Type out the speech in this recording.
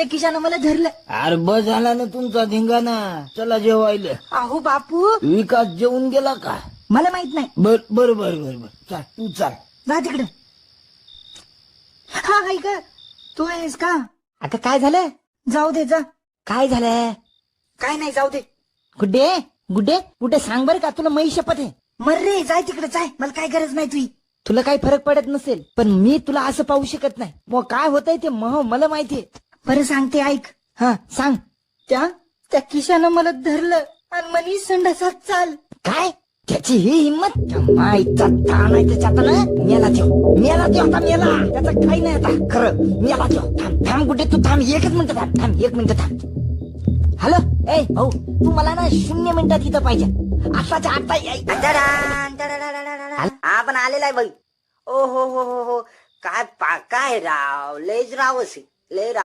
त्या किशानं मला धरलं. अरे बस झाला ना तुमचा धिंगाणा. चला जेवायला. अहो बापू, विकास जेवून गेला का? मला माहित नाही. बर बर बर बर बर चाल तू चाल. जा तिकडे. हा ऐक, तू आहेस का? आता काय झालं? जाऊ दे जा. काय झालं? काय नाही, जाऊ दे. गुड्डे गुड्डे गुड्डे सांग बरं का, तुला मै शपथ आहे. मर रे, जाय तिकडे जाय, मला काय गरज नाही तुझी. तुला काही फरक पडत नसेल, पण मी तुला असं पाहू शकत नाही. मग काय होतंय ते मला माहितीये. बरं सांगते, ऐक. हा सांग. त्या किशानं मला धरलं आणि मनी संडासात चाल. काय? त्याची ही हिंमत? माईचा ताण आहे त्याच्यात ना. मेला देव आता मेला. त्याचं काही नाही आता खरं. मेला देव. थांब गुड्डे, तू थांब, एकच मिनिट थांब. 1 मिनिट थांब. हॅलो, ए भाऊ, तू मला ना 0 मिनिटात इथं पाहिजे. आताच्या आता. आपण आलेला आहे बाई. ओ हो हो हो हो, काय काय राव, लयच राव असे लय राव.